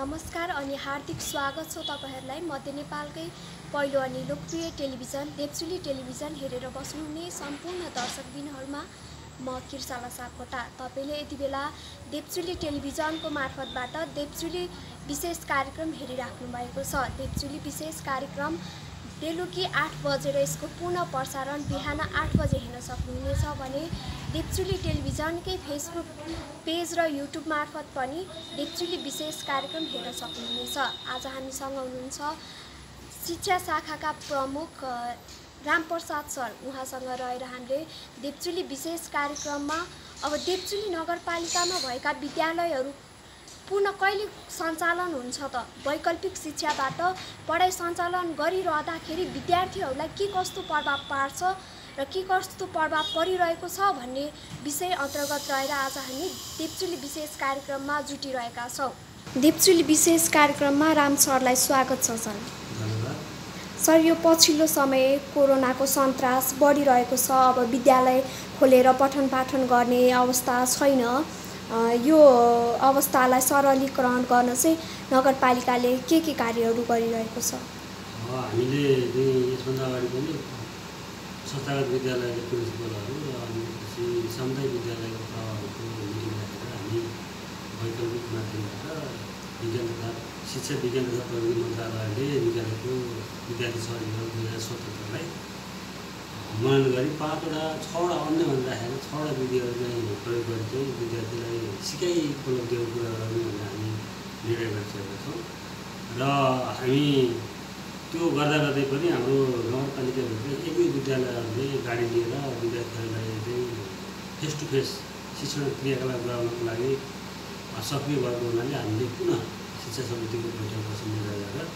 नमस्कार अनि हार्दिक स्वागत छ तपाईहरुलाई मध्य नेपालकै पहिलो अनि लोकप्रिय टेलिभिजन देवचुली टेलिभिजन हेरेर बस्नुहुने सम्पूर्ण दर्शकबिनहरुमा म किर्साला सापकोटा। तपाईले यति बेला देवचुली टेलिभिजनको मार्फतबाट देवचुली विशेष कार्यक्रम हेरिराख्नु भएको छ। देवचुली विशेष कार्यक्रम बेलुकी 8 बजेर यसको पुनः प्रसारण बिहान 8 बजे हेर्न सक्नुहुनेछ भने देवचुली टेलिभिजनकै फेसबुक पेज र युट्युब मार्फत पनि देवचुली विशेष कार्यक्रम हेर्न सक्नुहुनेछ। आज हामीसँग हुनुहुन्छ शिक्षा शाखाका प्रमुख रामप्रसाद सर। उहाँसँग रहेर हामीले देवचुली विशेष कार्यक्रममा अब देवचुली नगरपालिकामा भएका विद्यालयहरू पुनः कहिले सञ्चालन हुन्छ त, वैकल्पिक शिक्षाबाट पढाइ सञ्चालन गरिरहँदाखेरि विद्यार्थीहरूलाई के कस्तो प्रभाव पार्छ र के कस्तो प्रभाव परिरहेको छ भन्ने विषय अन्तर्गत रहेर आज हामी देवचुली विशेष कार्यक्रममा जुटिरहेका छौँ। देवचुली विशेष कार्यक्रममा राम सरलाई स्वागत छ। सर सर यो पछिल्लो समय कोरोनाको सन्तास बढिरहेको छ। अब विद्यालय खोलेर पठन पाठन गर्ने अवस्था छैन। यो अवस्थालाई सरलीकरण गर्न चाहिँ नगरपालिकाले के कार्यहरू गरिरहेको छ? हामीले यसभन्दा अगाडि पनि संस्थागत विद्यालयका प्रिन्सिपलहरू र अनि सामुदायिक विद्यालयको प्रभावको मिटिङ राखेर हामी वैकल्पिक माध्यमबाट विज्ञान तथा शिक्षा विज्ञान तथा प्रविधि मन्त्रालयले निकालेको विद्यार्थी सहयोग 2077लाई मनन गरी 6वटा अन्य भन्दाखेरि 6वटा विधिहरू चाहिँ प्रयोग गरी चाहिँ विद्यार्थीलाई सिकाइ उपलब्धिहरू पुरा गर्ने भनेर हामी निर्णय गरिसकेका छौँ। र हामी त्यो गर्दा गर्दै पनि हाम्रो नगरपालिकाभित्र एक विद्यालयहरूले गाडी लिएर विद्यार्थीहरूलाई चाहिँ फेस टु फेस शिक्षण क्रियाकलाप गराउनको लागि सक्रिय भएको हुनाले हामीले पुनः शिक्षा समितिको बैठक बस्ने निर्णय गरेर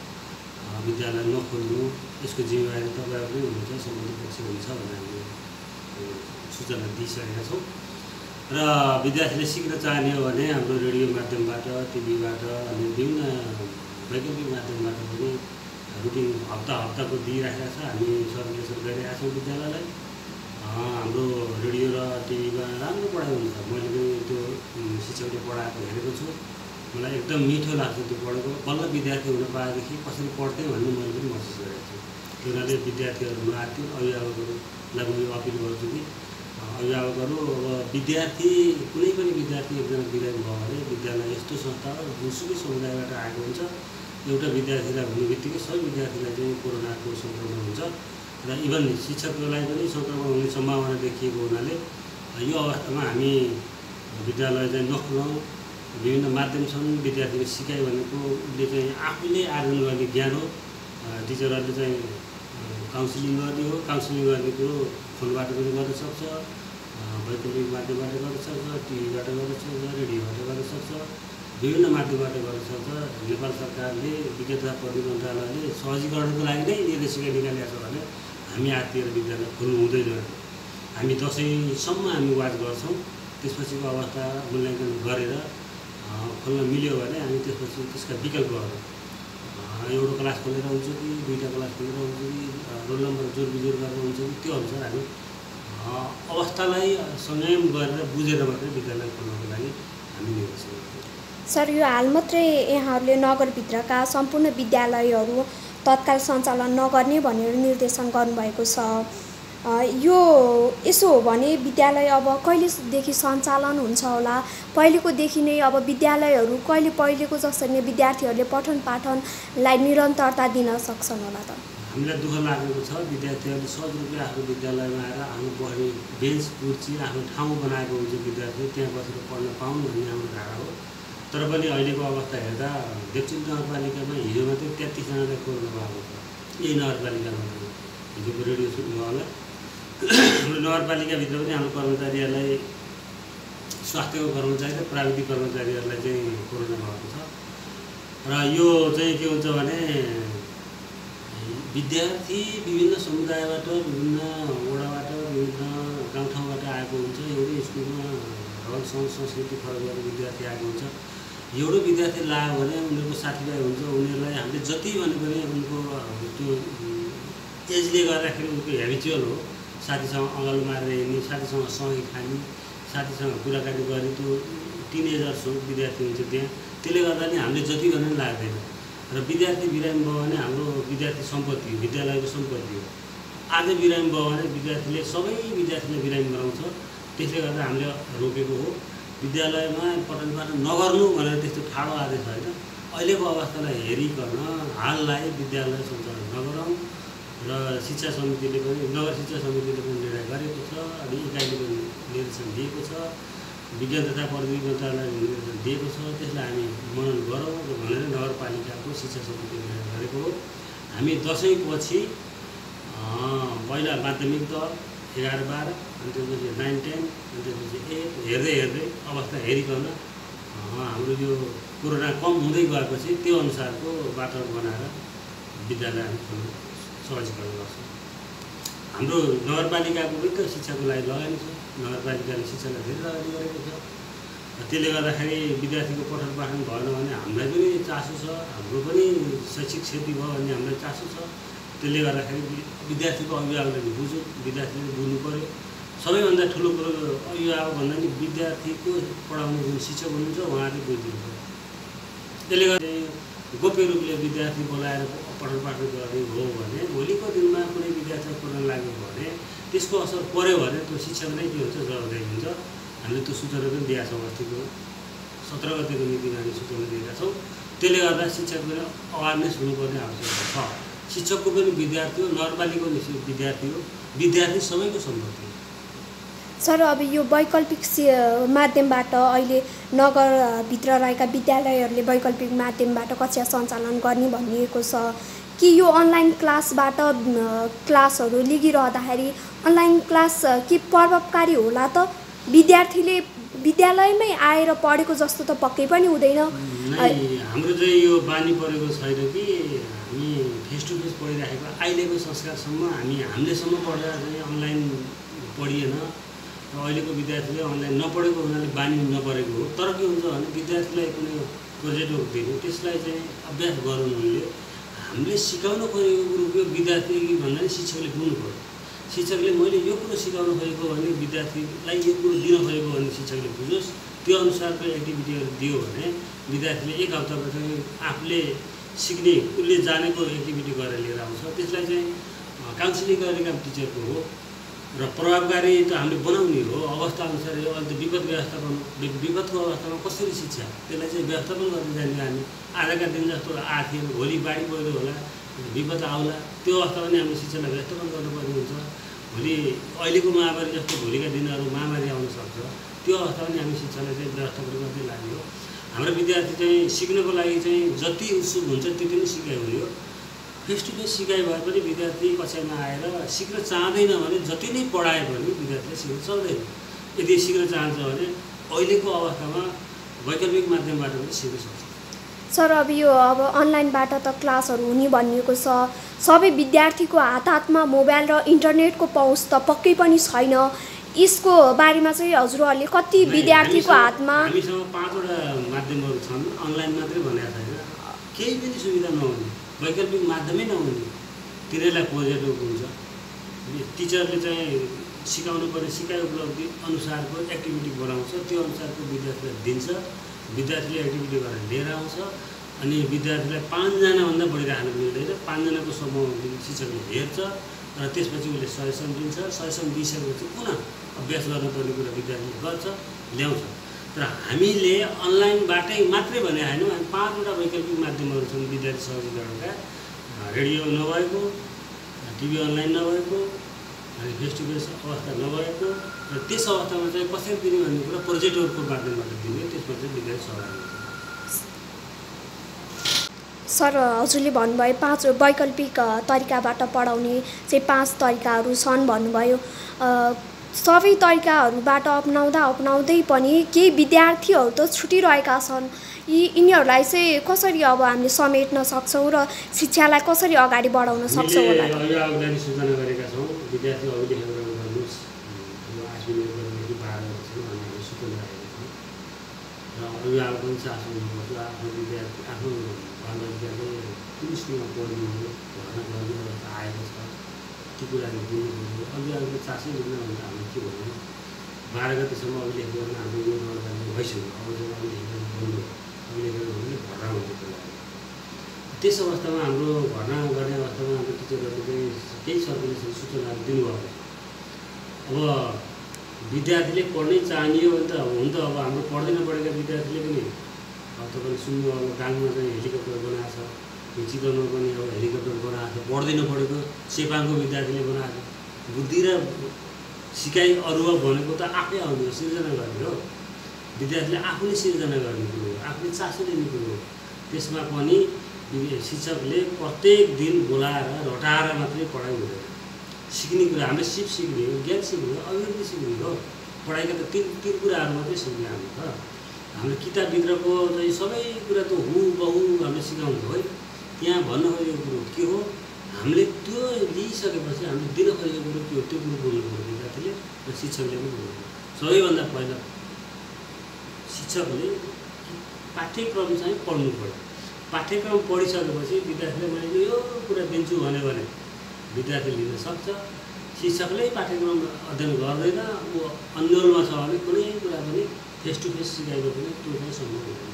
विद्यालय नखोल्नु, यसको जिम्मेवारी तपाईँहरू नै हुनुहुन्छ, सम्बन्धित पक्ष हुन्छ भनेर हामीले सूचना दिइसकेका छौँ। र विद्यार्थीले सिक्न चाहने हो भने हाम्रो रेडियो माध्यमबाट, टिभीबाट अनि विभिन्न वैकल्पिक माध्यमबाट पनि रुटिन हप्ताको दिइराखेका छ। हामी सर्कुलेसन गरिरहेका छौँ विद्यालयलाई। हाम्रो रेडियो र टिभीमा राम्रो पढाइ हुन्छ। मैले पनि त्यो शिक्षकले पढाएको हेरेको छु। मलाई एकदम मिठो लाग्छ त्यो पढेको। बल्ल विद्यार्थी हुन पाएदेखि कसरी पढ्थेँ भन्ने मैले पनि महसुस गरेको छु। त्यो हुनाले विद्यार्थीहरू नआत्तिनु, अभिभावकहरूलाई म यो अपिल गर्छु कि अभिभावकहरू अब विद्यार्थी कुनै पनि विद्यार्थी एकजना बिरामी भयो भने विद्यालय यस्तो संस्था हो जुनसुकै समुदायबाट आएको हुन्छ। एउटा विद्यार्थीलाई हुने बित्तिकै सबै विद्यार्थीलाई चाहिँ कोरोनाको सङ्क्रमण हुन्छ र इभन शिक्षकहरूलाई पनि सङ्क्रमण हुने सम्भावना देखिएको हुनाले यो अवस्थामा हामी विद्यालय चाहिँ नखोलाउँ। विभिन्न माध्यम छन् विद्यार्थीको सिकाइ भनेको उसले चाहिँ आफूले आर्जन गर्ने ज्ञान हो। टिचरहरूले चाहिँ काउन्सिलिङ गर्ने हो। काउन्सिलिङ गर्ने कुरो फोनबाट पनि गर्न सक्छ, वैकल्पिक माध्यमबाट गर्न सक्छ, टिभीबाट गर्न सक्छ, रेडियोबाट गर्न सक्छ, विभिन्न माध्यमबाट गर्न सक्छ। नेपाल सरकारले विज्ञान तथा प्रविधि मन्त्रालयले सहजीकरणको लागि नै निर्देशिका निकालेको छ भने हामी आत्तिएर विद्यालय खोल्नु हुँदैन। हामी दसैँसम्म हामी वाच गर्छौँ। त्यसपछिको अवस्था मूल्याङ्कन गरेर खोल्न मिल्यो भने हामी त्यसपछि त्यसका विकल्पहरू एउटा क्लास खोलेर हुन्छ कि दुईवटा क्लास खोलेर हुन्छ कि रोल नम्बर जोड बिजोड गरेर हुन्छ कि त्यो अनुसार हामी अवस्थालाई संयम गरेर बुझेर मात्रै विद्यालय खोल्नको लागि हामी निर्देशन गर्छौँ। सर यो हाल मात्रै यहाँहरूले नगरभित्रका सम्पूर्ण विद्यालयहरू तत्काल सञ्चालन नगर्ने भनेर निर्देशन गर्नुभएको छ। यो यसो हो भने विद्यालय अब कहिलेदेखि सञ्चालन हुन्छ होला? पहिलेकोदेखि नै अब विद्यालयहरू पहिलेको जसरी नै विद्यार्थीहरूले पठन पाठनलाई निरन्तरता दिन सक्छन् होला त? हामीलाई दुःख लागेको छ। विद्यार्थीहरूले सहज रूपले आफ्नो विद्यालयमा आएर आफ्नो बस्ने बेन्च कुर्सी आफ्नो ठाउँ बनाएको हुन्छ। विद्यार्थी त्यहाँ बसेर पढ्न पाउनु भन्ने हाम्रो धारणा हो। तर पनि अहिलेको अवस्था हेर्दा देवचुली नगरपालिकामा हिजो मात्रै 33जनालाई कोरोना भएको छ। यही नगरपालिकामा हिजोको रेडियो सुन्नु होला। हाम्रो नगरपालिकाभित्र पनि हाम्रो कर्मचारीहरूलाई, स्वास्थ्यको कर्मचारी र प्राविधिक कर्मचारीहरूलाई चाहिँ कोरोना भएको छ। र यो चाहिँ के हुन्छ भने विद्यार्थी विभिन्न समुदायबाट, विभिन्न वडाबाट, विभिन्न गाउँठाउँबाट आएको हुन्छ। एउटै स्कुलमा रहन सहन संस्कृति फरक गरेर विद्यार्थी आएको हुन्छ। एउटा विद्यार्थी लाग्यो भने उनीहरूको साथीभाइ हुन्छ। उनीहरूलाई हामीले जति भने पनि उनको त्यो एजले गर्दाखेरि उनको हेबिचुअल हो। साथीसँग अँगालो मारेर हिँड्ने, साथीसँग सँगै खाने, साथीसँग कुराकानी गर्ने त्यो टिनेजर्स हो विद्यार्थी हुन्छ त्यहाँ। त्यसले गर्दा नि हामीले जति गर्न पनि लाग्दैन र विद्यार्थी बिरामी भयो भने हाम्रो विद्यार्थी सम्पत्ति हो, विद्यालयको सम्पत्ति हो। आज बिरामी भयो भने विद्यार्थीले सबै विद्यार्थीले बिरामी गराउँछ। त्यसले गर्दा हामीले रोकेको हो। विद्यालयमा पठन पाठन नगर्नु भनेर त्यस्तो ठाडो आदेश होइन। अहिलेको अवस्थालाई हेरिकन हाललाई विद्यालय सञ्चालन नगरौँ र शिक्षा समितिले पनि नगर शिक्षा समितिले पनि निर्णय गरेको छ, अनि इकाइले पनि निर्देशन दिएको छ, विज्ञान तथा प्रविधि मन्त्रालयले निर्देशन दिएको छ। त्यसलाई हामी मनन गरौँ भनेर नगरपालिकाको शिक्षा समितिले निर्णय गरेको हो। हामी दसैँपछि पहिला माध्यमिक तह 11-12 अनि त्यसपछि 9-10 अनि त्यसपछि 8 हेर्दै अवस्था हेरिकन हाम्रो यो कोरोना कम हुँदै गएपछि त्यो अनुसारको वातावरण बनाएर विद्यालय हामी खोल्न सहजीकरण गर्छौँ। हाम्रो नगरपालिकाको पनि त शिक्षाको लागि लगानी छ। नगरपालिकाले शिक्षालाई धेरै लगानी गरेको छ। त्यसले गर्दाखेरि विद्यार्थीको पठन पाठन भएन भने हामीलाई पनि चासो छ, हाम्रो पनि शैक्षिक क्षति भयो भने हामीलाई चासो छ। त्यसले गर्दाखेरि विद्यार्थीको अभिभावकले बुझ्यो, विद्यार्थीले बुझ्नु पऱ्यो। सबैभन्दा ठुलो कुरो अभिभावक भन्दा नि विद्यार्थीको पढाउने जुन शिक्षक हुनुहुन्छ उहाँले बुझिदिनु पऱ्यो। त्यसले गर्दा गोप्य रूपले विद्यार्थी बोलाएर पठन पाठन गर्ने हो भने भोलिको दिनमा कुनै विद्यार्थीलाई कोरोना लाग्यो भने त्यसको असर पऱ्यो भने त्यो शिक्षक नै के हुन्छ, जवाबदेही हुन्छ। हामीले त्यो सूचना पनि दिएका छौँ। अस्तिको 17 गतेको मितिमा हामी सूचना दिएका छौँ। त्यसले गर्दा शिक्षक पनि अवेरनेस हुनुपर्ने आवश्यकता छ। शिक्षकको पनि विद्यार्थी हो, नगरपालिकाको विद्यार्थी हो, विद्यार्थी सबैको सम्पत्ति हो। सर, अब यो वैकल्पिक माध्यमबाट अहिले नगरभित्र रहेका विद्यालयहरूले वैकल्पिक माध्यमबाट कक्षा सञ्चालन गर्ने भनिएको छ कि यो अनलाइन क्लासबाट क्लासहरू लिगिरहँदाखेरि अनलाइन क्लास के प्रभावकारी होला त? विद्यार्थीले विद्यालयमै आएर पढेको जस्तो त पक्कै पनि हुँदैन। हाम्रो चाहिँ यो बानी परेको छैन कि हामी फेस टु फेस पढिराखेको। अहिलेको संस्कारसम्म हामीलेसम्म पढेर चाहिँ अनलाइन पढिएन र अहिलेको विद्यार्थीले अनलाइन नपढेको हुनाले बानी नपरेको हो। तर के हुन्छ भने विद्यार्थीलाई कुनै प्रोजेक्ट दिनु, त्यसलाई चाहिँ अभ्यास गराउनु हुने हामीले सिकाउन खोजेको कुरो विद्यार्थी भन्दा नि शिक्षकले बुझ्नु पऱ्यो। शिक्षकले मैले यो कुरो सिकाउन खोजेको भने विद्यार्थीलाई यो कुरो दिन खोजेको भने शिक्षकले बुझोस्। त्यो अनुसारको एक्टिभिटीहरू दियो भने विद्यार्थीले एक हप्तामा चाहिँ आफूले सिक्ने, उसले जानेको एक्टिभिटी गरेर लिएर आउँछ। त्यसलाई चाहिँ काउन्सिलिङ गर्ने काम टिचरको हो र प्रभावकारी त हामीले बनाउने हो। अवस्था अनुसार यो अहिले त विपद व्यवस्थापन, विपदको अवस्थामा कसरी शिक्षा त्यसलाई चाहिँ व्यवस्थापन गर्न जाने हामी। आजका दिन जस्तो आएको थियो, भोलि बाढी पहिरो होला, विपद आउला, त्यो अवस्थामा पनि हामीले शिक्षालाई व्यवस्थापन गर्नुपर्ने हुन्छ। भोलि अहिलेको महामारी जस्तो भोलिका दिनहरू महामारी आउन सक्छ। त्यो अवस्थामा पनि हामी शिक्षालाई चाहिँ व्यवस्थापन गर्दै लाग्ने हो। हाम्रो विद्यार्थी चाहिँ सिक्नको लागि चाहिँ जति उत्सुक हुन्छ त्यति नै सिकाइ हुने हो। फेस टु फेस सिकाइ भए पनि विद्यार्थी कक्षामा आएर सिक्न चाहँदैन भने जति नै पढाए पनि विद्यार्थीले सिक्न सक्दैन। यदि सिक्न चाहन्छ भने अहिलेको अवस्थामा वैकल्पिक माध्यमबाट पनि सिक्न सक्छ। सर, अब अनलाइनबाट त क्लासहरू हुने भनिएको छ। सबै विद्यार्थीको हातमा मोबाइल र इन्टरनेटको पहुँच त पक्कै पनि छैन। यसको बारेमा चाहिँ हजुरहरूले कति विद्यार्थीको हातमा? हामीसँग 5वटा माध्यमहरू छन्, अनलाइन मात्रै भनेको छैन। केही पनि सुविधा नहुने, वैकल्पिक माध्यमै नहुने, तिनीहरूलाई प्रोजेक्ट हुन्छ। टिचरले चाहिँ सिकाउनु पर्ने सिकाइ उपलब्धि अनुसारको एक्टिभिटी बनाउँछ, त्यो अनुसारको विद्यार्थीलाई दिन्छ। विद्यार्थीले एक्टिभिटी गरेर लिएर आउँछ। अनि विद्यार्थीलाई 5 जनाभन्दा बढी राख्न मिल्दैन। 5 जनाको समूह शिक्षकले हेर्छ र त्यसपछि उसले सजेसन दिन्छ। सजेसन दिइसकेपछि पुनः अभ्यास गर्नुपर्ने कुरा विद्यार्थीले गर्छ, ल्याउँछ। तर हामीले अनलाइनबाटै मात्रै भने होइन, हामी 5वटा वैकल्पिक माध्यमहरू छन् विद्यार्थी सहजीकरणका। रेडियो नभएको, टिभी अनलाइन नभएको, अनि फेस टु फेस अवस्था नभएको र त्यस अवस्थामा चाहिँ कसरी दिने भन्ने कुरा प्रोजेक्टहरूको माध्यमबाट दिने, त्यसमा चाहिँ विद्यार्थी सहभागी हुन्छ। सर, हजुरले भन्नुभयो 5 वैकल्पिक तरिकाबाट पढाउने चाहिँ 5 तरिकाहरू छन् भन्नुभयो। सबै तरिकाहरूबाट अपनाउँदै पनि केही विद्यार्थीहरू त छुटिरहेका छन्। यिनीहरूलाई चाहिँ कसरी अब हामीले समेट्न सक्छौँ र शिक्षालाई कसरी अगाडि बढाउन सक्छौँ होला? अभिभावकलाई सूचना गरेका छौँ, विद्यार्थी अभिलेखन गर्नुहोस्, यो 8 मिनेटदेखि 12 बजीसम्म हामीले सूचना राखेका छौँ। र अभिभावक पनि चासो हुनुपर्छ, आफ्नो विद्यार्थी आफ्नो बालबालिकाले कुन स्कुलमा पढ्नु हो, घरमा गर्ने अवस्था आएको छ, त्यो कुराहरू दिनुपर्छ। अभिभावकले चासै दिन्न भने हामीले के भन्नु, 12 गतिसम्म अभिलेख गर्न हाम्रो यो नगरपालिका भइसक्यो। अब चाहिँ अभिलेख गर्नु बन्द अभिलेखहरू भने भर्ना हुँदै लाग्यो। त्यस अवस्थामा हाम्रो भर्ना गर्ने अवस्थामा हाम्रो टिचरहरूले चाहिँ केही सरकारले सूचनाहरू दिनुभएको छ। अब विद्यार्थीले पढ्नै चाहनियो भने त हुन त अब हाम्रो पढ्दै नपढेका विद्यार्थीले पनि अब तपाईँले सुन्नु अब गाङमा चाहिँ हेलिकप्टर बनाएको छ, यो चितवनमा पनि अब हेलिकप्टर बनाएको छ, पढ्दै नपढेको चेपाङको विद्यार्थीले बनाएको छ। बुद्धि र सिकाइ अरूवा भनेको त आफै आउने हो, सिर्जना गर्ने हो। विद्यार्थीले आफूले सिर्जना गर्ने कुरो हो, आफूले चासो लिने कुरो हो। त्यसमा पनि शिक्षकले प्रत्येक दिन बोलाएर रटाएर मात्रै पढाइ हुँदैन। सिक्ने कुरा हामीले सिक्ने हो, ज्ञान सिक्ने हो, अभिवृद्धि सिक्ने हो। पढाइका त तीन कुराहरू मात्रै सिक्ने हाम्रो त। हाम्रो किताबभित्रको चाहिँ सबै कुरा त हुबहु हामीले सिकाउँछ है। त्यहाँ भन्न खोजेको कुरो के हो, हामीले त्यो लिइसकेपछि हामीले दिन खोजेको कुरो के हो त्यो कुरो बोल्नु पर्यो विद्यार्थीले र शिक्षकले पनि बोल्नु पर्यो। सबैभन्दा पहिला शिक्षकले पाठ्यक्रम चाहिँ पढ्नु पर्यो। पाठ्यक्रम पढिसकेपछि विद्यार्थीले मैले यो कुरा दिन्छु भने विद्यार्थी लिन सक्छ। शिक्षकले पाठ्यक्रम अध्ययन गर्दैन, ऊ अन्यलमा छ भने कुनै कुरा पनि फेस टु फेस सिकाएको पनि त्यो चाहिँ सम्भव हुँदैन।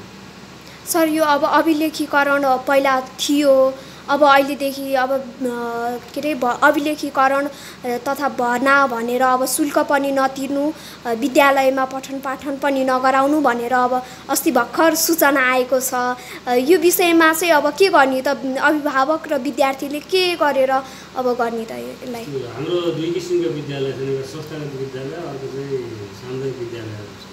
सर, यो अब अभिलेखीकरण पहिला थियो, अब अहिलेदेखि अब के अरे अभिलेखीकरण तथा भर्ना भनेर अब शुल्क पनि नतिर्नु, विद्यालयमा पठन पाठन पनि नगराउनु भनेर अब अस्ति भर्खर सूचना आएको छ। यो विषयमा चाहिँ अब के गर्ने त, अभिभावक र विद्यार्थीले के गरेर अब गर्ने त यसलाई? हाम्रो दुई किसिमका विद्यालय छन्, एउटा संस्थागत विद्यालय, अर्को चाहिँ सामुदायिक विद्यालयहरू छन्।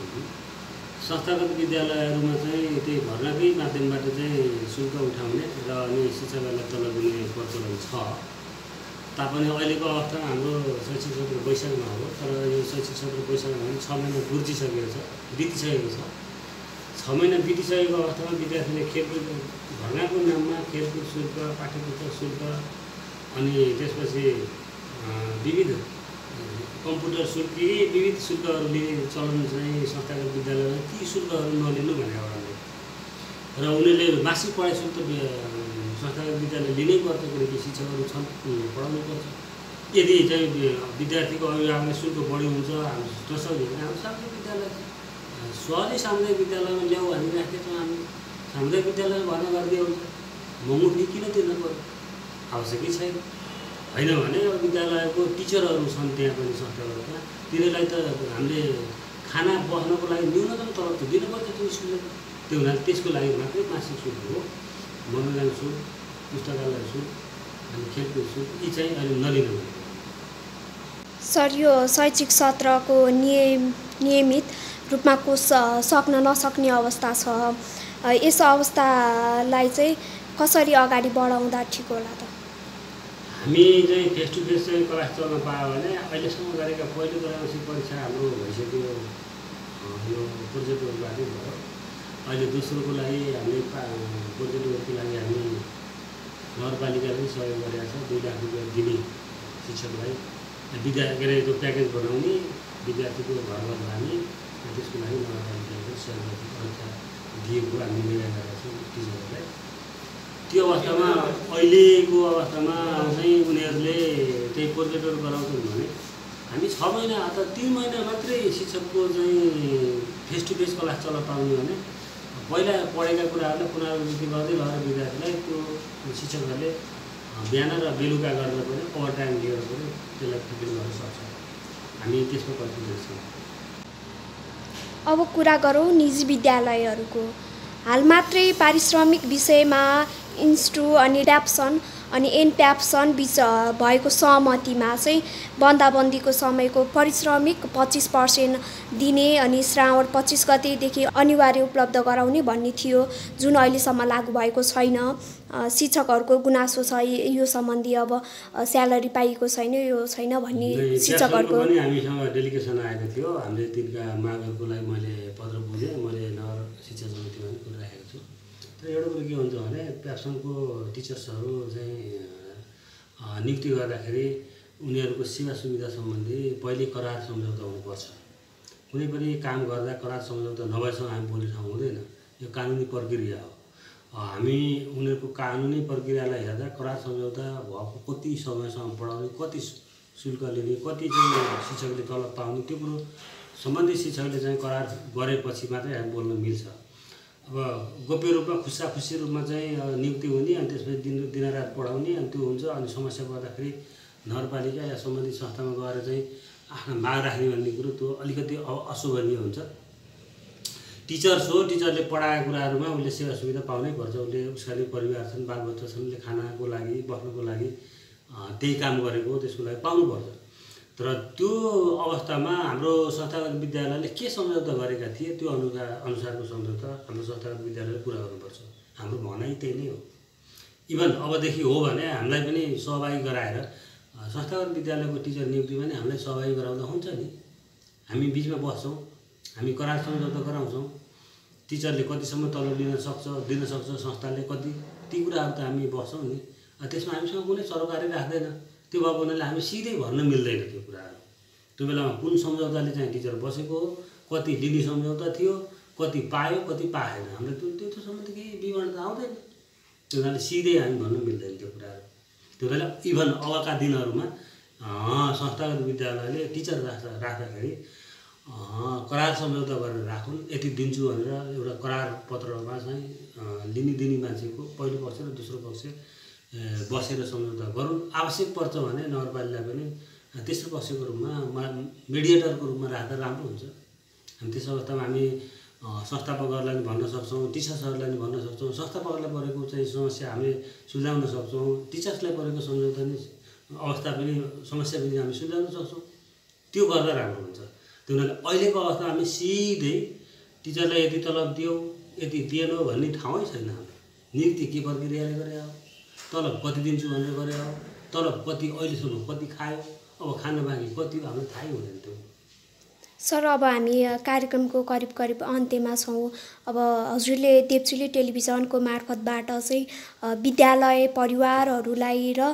संस्थागत विद्यालयहरूमा चाहिँ त्यही भर्नाकै माध्यमबाट चाहिँ शुल्क उठाउने र अनि शिक्षकहरूलाई तलब दिने प्रचलन छ। तापनि अहिलेको अवस्थामा हाम्रो शैक्षिक सत्र वैशाखमा हो, तर यो शैक्षिक सत्र वैशाखमा पनि 6 महिना बितिसकेको छ। 6 महिना बितिसकेको अवस्थामा विद्यार्थीले खेलकुद भर्नाको नाममा खेलकुद शुल्क, पाठ्यपुस्तक शुल्क, अनि त्यसपछि विविध कम्प्युटर शुल्क, विविध शुल्कहरू लिने चलन चाहिँ संस्थागत विद्यालयमा ती शुल्कहरू नलिनु भनेर र उनीहरूले मासिक पढाइ शुल्क संस्थागत विद्यालय लिनै पर्छ, किनकि शिक्षकहरू छन्, पढाउनु पर्छ। यदि चाहिँ विद्यार्थीको अभिभावकले शुल्क बढी हुन्छ नसक्ने भने हाम्रो सामुदायिक विद्यालय सहजै सामुदायिक विद्यालयमा ल्याऊ हामी राखेका छौँ। हामी सामुदायिक विद्यालयमा भर्ना गरिदिए हुन्छ, महँगो फी किन तिर्नु पर्यो, आवश्यकै छैन। होइन भने अब विद्यालयको टिचरहरू छन् त्यहाँ पनि संस्थागतमा, तिनीहरूलाई त हामीले खाना बस्नको लागि न्यूनतम तलब त दिनुपर्छ त्यो स्कुलले। त्यो हुनाले त्यसको लागि मात्रै मासिक शुल्क हो। मनोरञ्जन शुल्क, पुस्तकालय शुल्क अनि खेलकुद शुल्क यी चाहिँ अहिले नलिनु। सर, यो शैक्षिक सत्रको नियमित रूपमा कोष सक्न नसक्ने अवस्था छ। यस अवस्थालाई चाहिँ कसरी अगाडि बढाउँदा ठिक होला त? हामी चाहिँ फेस टु फेस चाहिँ क्लास चल्न पायो भने अहिलेसम्म गरेका पहिलो त्रैमासिक परीक्षा हाम्रो भइसक्यो, यो प्रोजेक्टहरूबाटै भयो। अहिले दोस्रोको लागि हामीले प्रोजेक्टहरूको लागि हामी नगरपालिकाले सहयोग गरेका छ। 2 लाख रुपियाँ दिने शिक्षकलाई के अरे त्यो प्याकेज बनाउने, विद्यार्थीको घर लाने, त्यसको लागि नगरपालिकाले सहयोग दिएको हामी निर्णय गरेका छौँ टिचरहरूलाई। त्यो अवस्थामा अहिलेको अवस्थामा चाहिँ उनीहरूले त्यही प्रोजेक्टहरू गराउँछन् भने हामी 6 महिना अथवा 3 महिना मात्रै शिक्षकको चाहिँ फेस टु फेस क्लास चलाउन पाउने भने पहिला पढेका कुराहरूलाई पुनरावृत्ति गर्दै लगेर विद्यार्थीलाई त्यो शिक्षकहरूले बिहान र बेलुका गरेर पनि ओभर टाइम लिएर पनि त्यसलाई फिल गर्न सक्छ। हामी त्यसमा कन्फिडेन्स छौँ। अब कुरा गरौँ निजी विद्यालयहरूको। हाल मात्रै पारिश्रमिक विषयमा इन्स्टु अनि ट्याप्सन अनि एनट्याप्सन बिच भएको सहमतिमा चाहिँ बन्दाबन्दीको समयको पारिश्रमिक 25% दिने अनि श्रावण 25 गतेदेखि अनिवार्य उपलब्ध गराउने भन्ने थियो, जुन अहिलेसम्म लागू भएको छैन। शिक्षकहरूको गुनासो छ यो सम्बन्धी, अब स्यालेरी पाइएको छैन, यो छैन भन्ने शिक्षकहरूको पनि हामीसँग डेलिगेसन आएको थियो। हामीले तिनका मागहरूको लागि मैले पत्र बुझेँ, मैले नगर शिक्षा समितिमा पनि गरिराखेको छु। तर एउटा कुरो के हुन्छ भने प्याप्सनको टिचर्सहरू चाहिँ नियुक्ति गर्दाखेरि उनीहरूको सेवा सुविधा सम्बन्धी पहिले करार सम्झौता हुनुपर्छ। कुनै पनि काम गर्दा करार सम्झौता नभएसम्म हामी बोल्ने ठाउँ हुँदैन। यो कानुनी प्रक्रिया हो। हामी उनीहरूको कानुनी प्रक्रियालाई हेर्दा करार सम्झौता भएको कति समयसम्म पढाउने, कति शुल्क लिने, कति चाहिँ शिक्षकले तलब पाउने, त्यो कुरो सम्बन्धित शिक्षकले चाहिँ करार गरेपछि मात्रै हामी बोल्न मिल्छ। अब गोप्य रूपमा खुसी रूपमा चाहिँ नियुक्ति हुने अनि त्यसपछि दिनरात पढाउने अनि त्यो हुन्छ। अनि समस्या पर्दाखेरि नगरपालिका या सम्बन्धित संस्थामा गएर चाहिँ आफ्नो माग राख्ने भन्ने कुरो त्यो अलिकति अशोभनीय हुन्छ। टिचर्स हो, टिचरले पढाएको कुराहरूमा उसले सेवा सुविधा पाउनै पर्छ। उसले उसका परिवार छन्, बालबच्चा छन्, उसले खानाको लागि बस्नुको लागि त्यही काम गरेको, त्यसको लागि पाउनुपर्छ। तर त्यो अवस्थामा हाम्रो संस्थागत विद्यालयले के सम्झौता गरेका थिए त्यो अनुसारको सम्झौता हाम्रो संस्थागत विद्यालयले पुरा गर्नुपर्छ। हाम्रो भनाइ त्यही नै हो। इभन अबदेखि हो भने हामीलाई पनि सहभागी गराएर संस्थागत विद्यालयको टिचर नियुक्तिमा नि हामीलाई सहभागी गराउँदा हुन्छ नि। हामी बिचमा बस्छौँ, हामी करार सम्झौता गराउँछौँ। टिचरले कतिसम्म तलब दिन सक्छ संस्थाले कति, ती कुराहरू त हामी बस्छौँ नि। त्यसमा हामीसँग कुनै सरकारी राख्दैन। त्यो भएको हुनाले हामी सिधै भन्न मिल्दैन त्यो कुराहरू। त्यो बेलामा कुन सम्झौताले चाहिँ टिचर बसेको हो, कति लिने सम्झौता थियो, कति पायो कति पाएन, हाम्रो त्यो सम्बन्ध केही विवरण त आउँदैन। त्यो हुनाले सिधै हामी भन्न मिल्दैन त्यो कुराहरू। त्यो बेला इभन अबका दिनहरूमा संस्थागत विद्यालयले टिचर राख्दाखेरि करार सम्झौता गरेर राखुन्, यति दिन्छु भनेर एउटा करार पत्रमा चाहिँ दिने मान्छेको पहिलो पक्ष र दोस्रो पक्ष बसेर सम्झौता गरून्। आवश्यक पर्छ भने नगरपालिका पनि तेस्रो पक्षको रूपमा मिडिएटरको रूपमा राख्दा राम्रो हुन्छ। हामी त्यस अवस्थामा हामी संस्थापकहरूलाई पनि भन्न सक्छौँ, टिचर्सहरूलाई पनि भन्न सक्छौँ। संस्थापकलाई परेको चाहिँ समस्या हामीले सुल्झाउन सक्छौँ, टिचर्सलाई परेको सम्झौता नि अवस्था पनि समस्या पनि हामी सुल्झाउन सक्छौँ। त्यो गर्दा राम्रो हुन्छ। त्यो हुनाले अहिलेको अवस्थामा हामी सिधै टिचरलाई यति तलब दियो यति दिएन भन्ने ठाउँै छैन। हाम्रो नियुक्ति के प्रक्रियाले गरे हो, तलब कति दिन्छु भनेर गरे हो, तलब कति अहिलेसम्म कति खायो, अब खान बाँकी कति हाम्रो थाहै हुँदैन त्यो। सर, अब हामी कार्यक्रमको करिब अन्त्यमा छौँ। अब हजुरले देब्चुली टेलिभिजनको मार्फतबाट चाहिँ विद्यालय परिवारहरूलाई र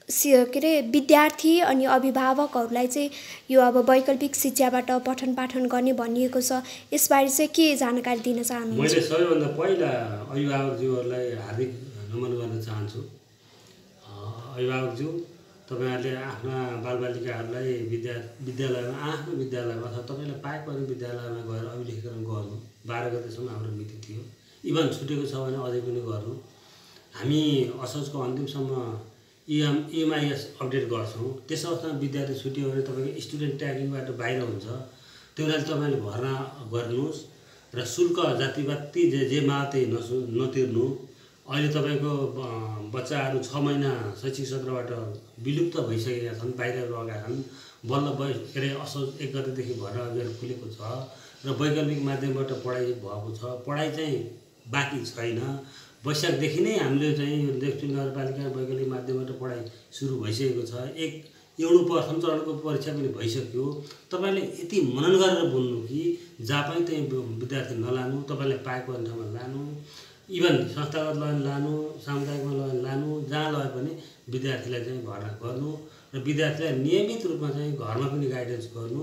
के अरे विद्यार्थी अनि अभिभावकहरूलाई चाहिँ यो अब वैकल्पिक शिक्षाबाट पठन पाठन गर्ने भनिएको छ, यसबारे चाहिँ के जानकारी दिन चाहनुहुन्छ? मैले सबैभन्दा पहिला अभिभावकज्यूहरूलाई हार्दिक नमन गर्न चाहन्छु। अभिभावकज्यू, तपाईँहरूले आफ्ना बालबालिकाहरूलाई विद्यालयमा आफ्नो विद्यालयमा अथवा तपाईँलाई पाएको विद्यालयमा गएर अभिलेखीकरण गर्नु। 12 गतेसम्म हाम्रो मिति थियो। इभन छुटेको छ भने अझै पनि गर्नु। हामी असोजको अन्तिमसम्म EMIS अपडेट गर्छौँ। त्यस अवस्थामा विद्यार्थी छुट्यो भने तपाईँको स्टुडेन्ट ट्र्याकिङबाट बाहिर हुन्छ। त्यो हुनाले तपाईँले भर्ना गर्नुहोस् र शुल्क जातिपाती जे माते नतिर्नु। अहिले तपाईँको बच्चाहरू 6 महिना शैक्षिक सत्रबाट विलुप्त भइसकेका छन्, बाहिर रहेका छन्। बल्ल के अरे असोज 1 गतेदेखि भर्ना अभियान खुलेको छ र वैकल्पिक माध्यमबाट पढाइ भएको छ। पढाइ चाहिँ बाँकी छैन। वैशाखदेखि नै हामीले चाहिँ यो देब्चुली नगरपालिका वैकल्पिक माध्यमबाट पढाइ सुरु भइसकेको छ। एउटा प्रथम चरणको परीक्षा पनि भइसक्यो। तपाईँले यति मनन गरेर बोल्नु कि जहाँ पनि त्यही विद्यार्थी नलानु, तपाईँलाई पाएको ठाउँमा लानु। इभन संस्थागत लगन लानु, सामुदायिकमा लगन लानु, जहाँ लगे पनि विद्यार्थीलाई चाहिँ भर्ना गर्नु र विद्यार्थीलाई नियमित रूपमा चाहिँ घरमा पनि गाइडेन्स गर्नु।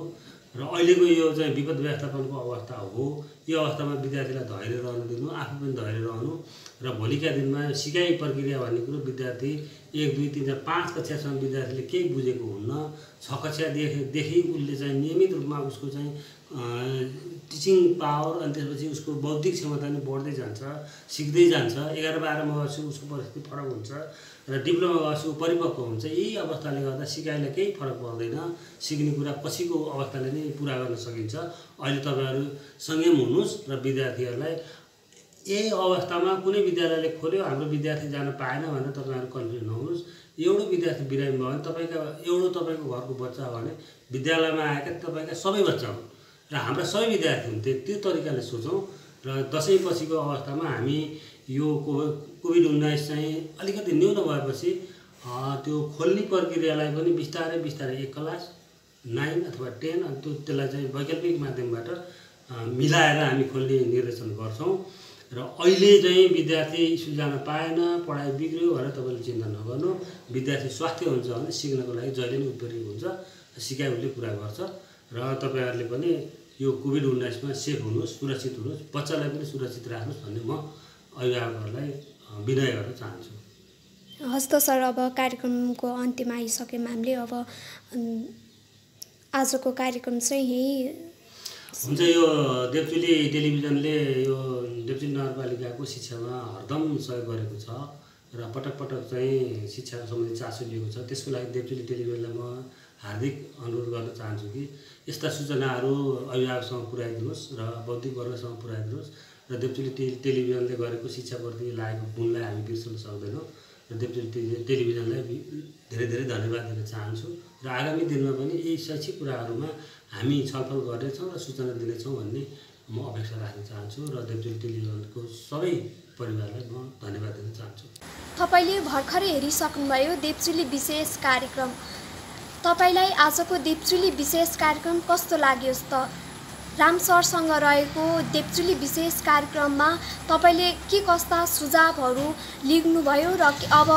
र अहिलेको यो चाहिँ विपद व्यवस्थापनको अवस्था हो। यो अवस्थामा विद्यार्थीलाई धैर्य रहनु दिनु, आफू पनि धैर्य रहनु र भोलिका दिनमा सिकाइ प्रक्रिया भन्ने कुरो विद्यार्थी 1, 2, 3, 4, 5 कक्षासम्म विद्यार्थीले केही बुझेको हुन्न। 6 कक्षादेखि उसले चाहिँ नियमित रूपमा उसको चाहिँ टिचिङ पावर अनि त्यसपछि उसको बौद्धिक क्षमता पनि बढ्दै जान्छ, सिक्दै जान्छ। 11-12 मा गएपछि उसको परिस्थिति फरक हुन्छ र डिप्लोमा गएपछि परिपक्व हुन्छ। यही अवस्थाले गर्दा सिकाइलाई केही फरक पर्दैन। सिक्ने कुरा पछिको अवस्थाले नै पुरा गर्न सकिन्छ। अहिले तपाईँहरू संयम हुनुहोस् र विद्यार्थीहरूलाई यही अवस्थामा कुनै विद्यालयले खोल्यो हाम्रो विद्यार्थी जान पाएन भनेर तपाईँहरू कन्फ्युज नहुनुहोस्। एउटा विद्यार्थी बिरामी भयो भने तपाईँको घरको बच्चा हो भने विद्यालयमा आएका तपाईँका सबै बच्चा हुन् र हाम्रा सबै विद्यार्थी हुन्। त्यो तरिकाले सोचौँ र दसैँ पछिको अवस्थामा हामी यो कोभिड-19 चाहिँ अलिकति न्यून भएपछि त्यो खोल्ने प्रक्रियालाई पनि बिस्तारै 1 क्लास 9 अथवा 10 अनि त्यसलाई चाहिँ वैकल्पिक माध्यमबाट मिलाएर हामी खोल्ने निर्देशन गर्छौँ। र अहिले चाहिँ विद्यार्थी स्कुल जान पाएन, पढाइ बिग्रियो भनेर तपाईँले चिन्ता नगर्नु। विद्यार्थी स्वास्थ्य हुन्छ भने सिक्नको लागि जहिले नै उपयोगी हुन्छ, सिकाइ उसले पुरा गर्छ। र तपाईँहरूले पनि यो कोभिड-19 मा सेफ हुनुहोस्, सुरक्षित हुनुहोस्, बच्चालाई पनि सुरक्षित राख्नुहोस् भन्ने म अभिभावकहरूलाई विनय गर्न चाहन्छु। हस् त सर, अब कार्यक्रमको अन्त्यमा आइसक्यौँ हामीले। अब आजको कार्यक्रम चाहिँ यही हुन्छ। यो देवचुली टेलिभिजनले यो देवचुली नगरपालिकाको शिक्षामा हरदम सहयोग गरेको छ र पटक पटक चाहिँ शिक्षा सम्बन्धी चासो लिएको छ। त्यसको लागि देवचुली टेलिभिजनलाई म हार्दिक अनुरोध गर्न चाहन्छु कि यस्ता सूचनाहरू अभिभावकसँग पुर्याइदिनुहोस् र बौद्धिक वर्गसँग पुर्याइदिनुहोस् र देवचुली टेलिभिजनले गरेको शिक्षाप्रति लागेको गुणलाई हामी बिर्सन सक्दैनौँ र देवचुली टेलिभिजनलाई धेरै धेरै धन्यवाद दिन चाहन्छु र आगामी दिनमा पनि यी शैक्षिक कुराहरूमा हामी छलफल गर्नेछौँ र सूचना दिनेछौँ भन्ने म अपेक्षा राख्न चाहन्छु र देवचुली टेलिभिजनको सबै परिवारलाई म धन्यवाद दिन चाहन्छु। तपाईँले भर्खरै हेरिसक्नुभयो देवचुली विशेष कार्यक्रम। तपाईँलाई आजको देवचुली विशेष कार्यक्रम कस्तो लाग्यो त? राम सरसँग रहेको देवचुली विशेष कार्यक्रममा तपाईँले के कस्ता सुझावहरू लिनुभयो र अब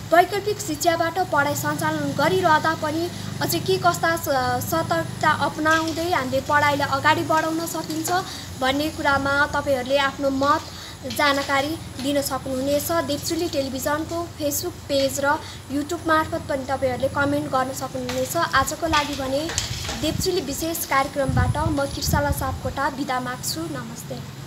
वैकल्पिक शिक्षाबाट पढाइ सञ्चालन गरिरहँदा पनि अझै के कस्ता सतर्कता अपनाउँदै हामीले पढाइलाई अगाडि बढाउन सकिन्छ भन्ने कुरामा तपाईँहरूले आफ्नो मत जानकारी दिन सक्नुहुनेछ। देवचुली टेलिभिजनको फेसबुक पेज र युट्युब मार्फत पनि तपाईँहरूले कमेन्ट गर्न सक्नुहुनेछ। आजको लागि भने देवचुली विशेष कार्यक्रमबाट म किर्साला सापकोटा बिदा माग्छु। नमस्ते।